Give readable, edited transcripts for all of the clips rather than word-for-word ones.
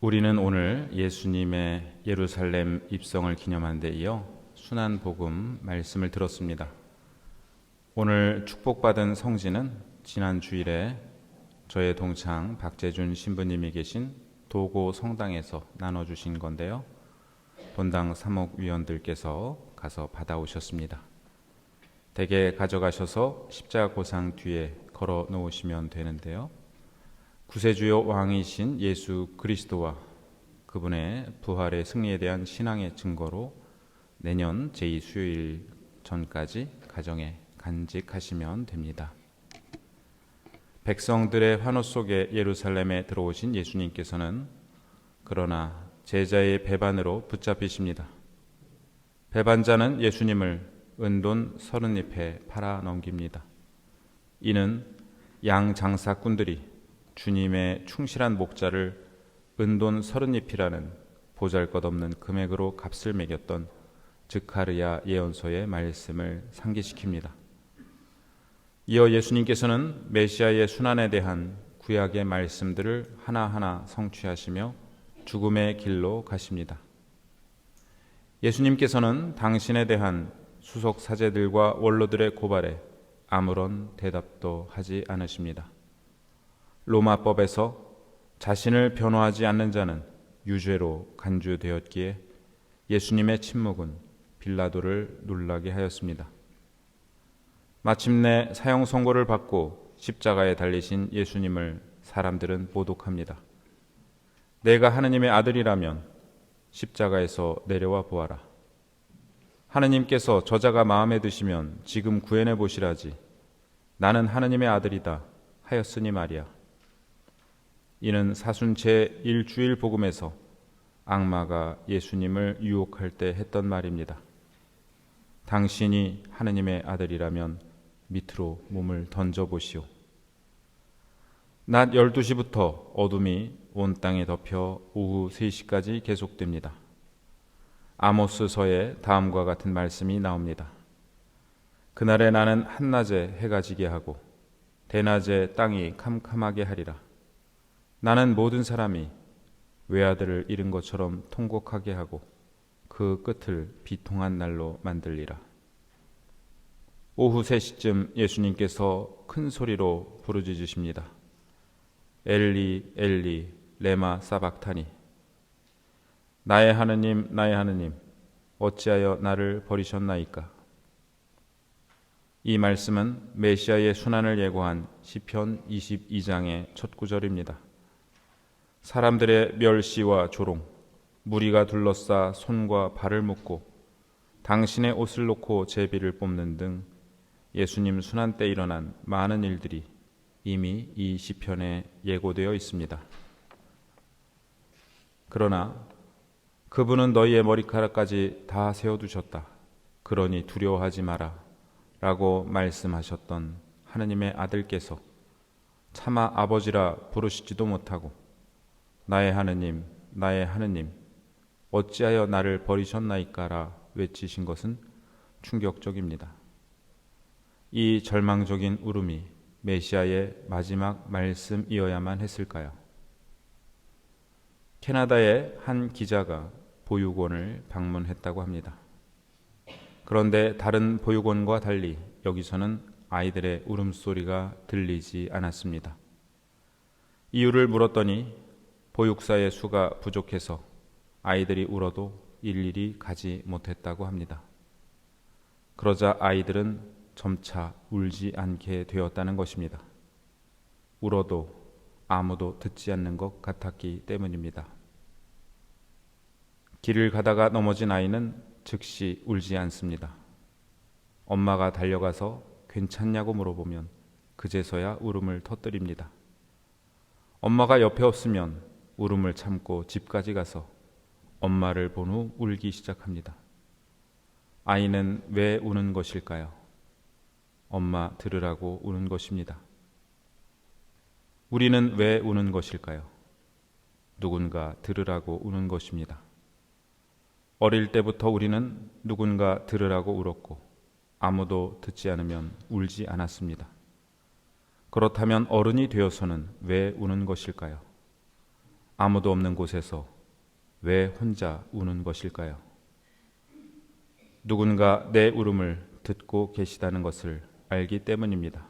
우리는 오늘 예수님의 예루살렘 입성을 기념한 데 이어 순환복음 말씀을 들었습니다. 오늘 축복받은 성지는 지난 주일에 저의 동창 박재준 신부님이 계신 도고 성당에서 나눠주신 건데요. 본당 사목위원들께서 가서 받아오셨습니다. 댁에 가져가셔서 십자가 고상 뒤에 걸어 놓으시면 되는데요. 구세주요 왕이신 예수 그리스도와 그분의 부활의 승리에 대한 신앙의 증거로 내년 제2수요일 전까지 가정에 간직하시면 됩니다. 백성들의 환호 속에 예루살렘에 들어오신 예수님께서는 그러나 제자의 배반으로 붙잡히십니다. 배반자는 예수님을 은돈 30잎에 팔아 넘깁니다. 이는 양 장사꾼들이 주님의 충실한 목자를 은돈 30잎이라는 보잘것없는 금액으로 값을 매겼던 즈카르야 예언서의 말씀을 상기시킵니다. 이어 예수님께서는 메시아의 순환에 대한 구약의 말씀들을 하나하나 성취하시며 죽음의 길로 가십니다. 예수님께서는 당신에 대한 수석 사제들과 원로들의 고발에 아무런 대답도 하지 않으십니다. 로마법에서 자신을 변호하지 않는 자는 유죄로 간주되었기에 예수님의 침묵은 빌라도를 놀라게 하였습니다. 마침내 사형 선고를 받고 십자가에 달리신 예수님을 사람들은 모독합니다. 내가 하느님의 아들이라면 십자가에서 내려와 보아라. 하느님께서 저자가 마음에 드시면 지금 구해내 보시라지. 나는 하느님의 아들이다 하였으니 말이야. 이는 사순 제1주일 복음에서 악마가 예수님을 유혹할 때 했던 말입니다. 당신이 하느님의 아들이라면 밑으로 몸을 던져보시오. 낮 12시부터 어둠이 온 땅에 덮여 오후 3시까지 계속됩니다. 아모스서에 다음과 같은 말씀이 나옵니다. 그날에 나는 한낮에 해가 지게 하고 대낮에 땅이 캄캄하게 하리라. 나는 모든 사람이 외아들을 잃은 것처럼 통곡하게 하고 그 끝을 비통한 날로 만들리라. 오후 3시쯤 예수님께서 큰 소리로 부르짖으십니다. 엘리 엘리 레마 사박타니. 나의 하느님 나의 하느님 어찌하여 나를 버리셨나이까. 이 말씀은 메시아의 순환을 예고한 시편 22장의 첫 구절입니다. 사람들의 멸시와 조롱, 무리가 둘러싸 손과 발을 묶고 당신의 옷을 놓고 제비를 뽑는 등 예수님 순환 때 일어난 많은 일들이 이미 이 시편에 예고되어 있습니다. 그러나 그분은 너희의 머리카락까지 다 세워두셨다. 그러니 두려워하지 마라 라고 말씀하셨던 하느님의 아들께서 차마 아버지라 부르시지도 못하고 나의 하느님 나의 하느님 어찌하여 나를 버리셨나이까라 외치신 것은 충격적입니다. 이 절망적인 울음이 메시아의 마지막 말씀이어야만 했을까요? 캐나다의 한 기자가 보육원을 방문했다고 합니다. 그런데 다른 보육원과 달리 여기서는 아이들의 울음소리가 들리지 않았습니다. 이유를 물었더니 보육사의 수가 부족해서 아이들이 울어도 일일이 가지 못했다고 합니다. 그러자 아이들은 점차 울지 않게 되었다는 것입니다. 울어도 아무도 듣지 않는 것 같았기 때문입니다. 길을 가다가 넘어진 아이는 즉시 울지 않습니다. 엄마가 달려가서 괜찮냐고 물어보면 그제서야 울음을 터뜨립니다. 엄마가 옆에 없으면 울음을 참고 집까지 가서 엄마를 본 후 울기 시작합니다. 아이는 왜 우는 것일까요? 엄마 들으라고 우는 것입니다. 우리는 왜 우는 것일까요? 누군가 들으라고 우는 것입니다. 어릴 때부터 우리는 누군가 들으라고 울었고 아무도 듣지 않으면 울지 않았습니다. 그렇다면 어른이 되어서는 왜 우는 것일까요? 아무도 없는 곳에서 왜 혼자 우는 것일까요? 누군가 내 울음을 듣고 계시다는 것을 알기 때문입니다.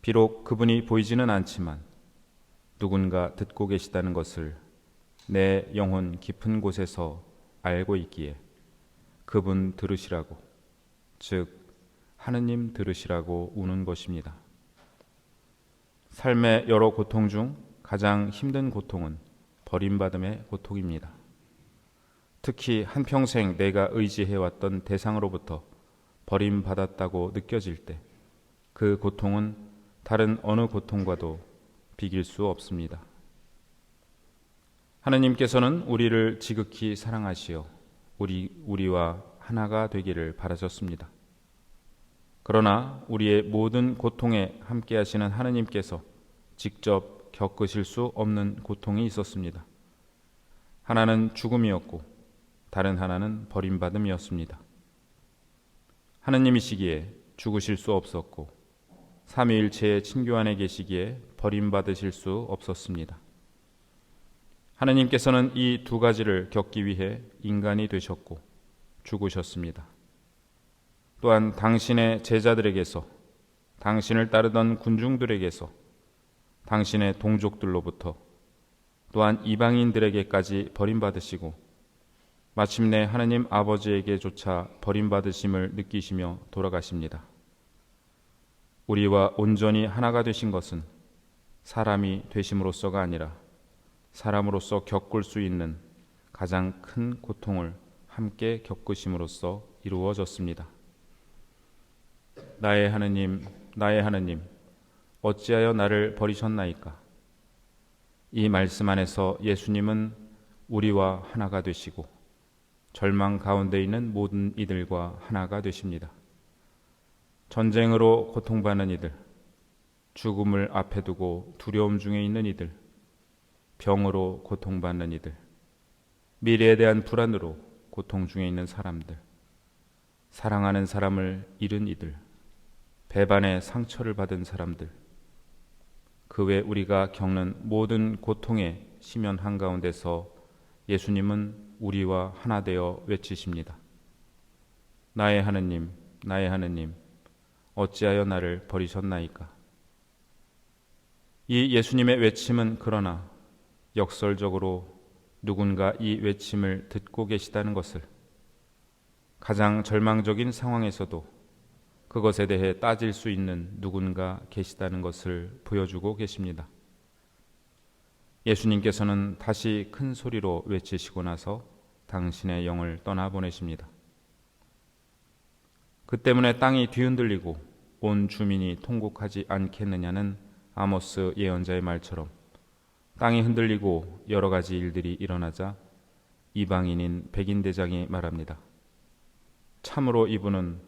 비록 그분이 보이지는 않지만 누군가 듣고 계시다는 것을 내 영혼 깊은 곳에서 알고 있기에 그분 들으시라고, 즉 하느님 들으시라고 우는 것입니다. 삶의 여러 고통 중 가장 힘든 고통은 버림받음의 고통입니다. 특히 한평생 내가 의지해왔던 대상으로부터 버림받았다고 느껴질 때 그 고통은 다른 어느 고통과도 비길 수 없습니다. 하느님께서는 우리를 지극히 사랑하시어 우리와 하나가 되기를 바라셨습니다. 그러나 우리의 모든 고통에 함께 하시는 하느님께서 직접 겪으실 수 없는 고통이 있었습니다. 하나는 죽음이었고 다른 하나는 버림받음이었습니다. 하느님이시기에 죽으실 수 없었고 삼위일체의 친교 안에 계시기에 버림받으실 수 없었습니다. 하느님께서는 이 두 가지를 겪기 위해 인간이 되셨고 죽으셨습니다. 또한 당신의 제자들에게서, 당신을 따르던 군중들에게서, 당신의 동족들로부터, 또한 이방인들에게까지 버림받으시고 마침내 하느님 아버지에게조차 버림받으심을 느끼시며 돌아가십니다. 우리와 온전히 하나가 되신 것은 사람이 되심으로써가 아니라 사람으로서 겪을 수 있는 가장 큰 고통을 함께 겪으심으로써 이루어졌습니다. 나의 하느님, 나의 하느님, 어찌하여 나를 버리셨나이까? 이 말씀 안에서 예수님은 우리와 하나가 되시고 절망 가운데 있는 모든 이들과 하나가 되십니다. 전쟁으로 고통받는 이들, 죽음을 앞에 두고 두려움 중에 있는 이들, 병으로 고통받는 이들, 미래에 대한 불안으로 고통 중에 있는 사람들, 사랑하는 사람을 잃은 이들, 배반의 상처를 받은 사람들, 그 외 우리가 겪는 모든 고통의 심연 한가운데서 예수님은 우리와 하나 되어 외치십니다. 나의 하느님, 나의 하느님, 어찌하여 나를 버리셨나이까? 이 예수님의 외침은 그러나 역설적으로 누군가 이 외침을 듣고 계시다는 것을, 가장 절망적인 상황에서도 그것에 대해 따질 수 있는 누군가 계시다는 것을 보여주고 계십니다. 예수님께서는 다시 큰 소리로 외치시고 나서 당신의 영을 떠나보내십니다. 그 때문에 땅이 뒤흔들리고 온 주민이 통곡하지 않겠느냐는 아모스 예언자의 말처럼 땅이 흔들리고 여러 가지 일들이 일어나자 이방인인 백인 대장이 말합니다. 참으로 이분은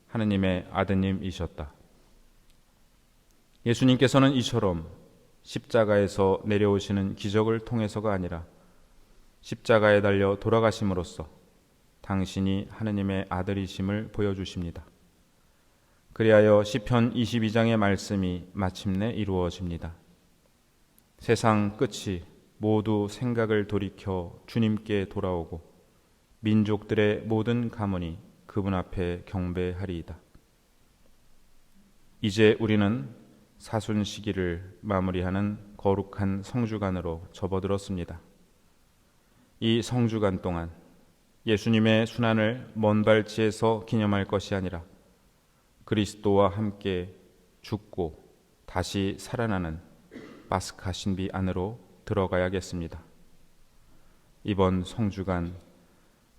하느님의 아드님이셨다. 예수님께서는 이처럼 십자가에서 내려오시는 기적을 통해서가 아니라 십자가에 달려 돌아가심으로써 당신이 하느님의 아들이심을 보여주십니다. 그리하여 시편 22장의 말씀이 마침내 이루어집니다. 세상 끝이 모두 생각을 돌이켜 주님께 돌아오고 민족들의 모든 가문이 그분 앞에 경배하리이다. 이제 우리는 사순 시기를 마무리하는 거룩한 성주간으로 접어들었습니다. 이 성주간 동안 예수님의 순환을 먼 발치에서 기념할 것이 아니라 그리스도와 함께 죽고 다시 살아나는 파스카 신비 안으로 들어가야겠습니다. 이번 성주간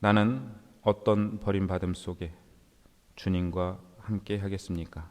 나는 어떤 버림받음 속에 주님과 함께 하겠습니까?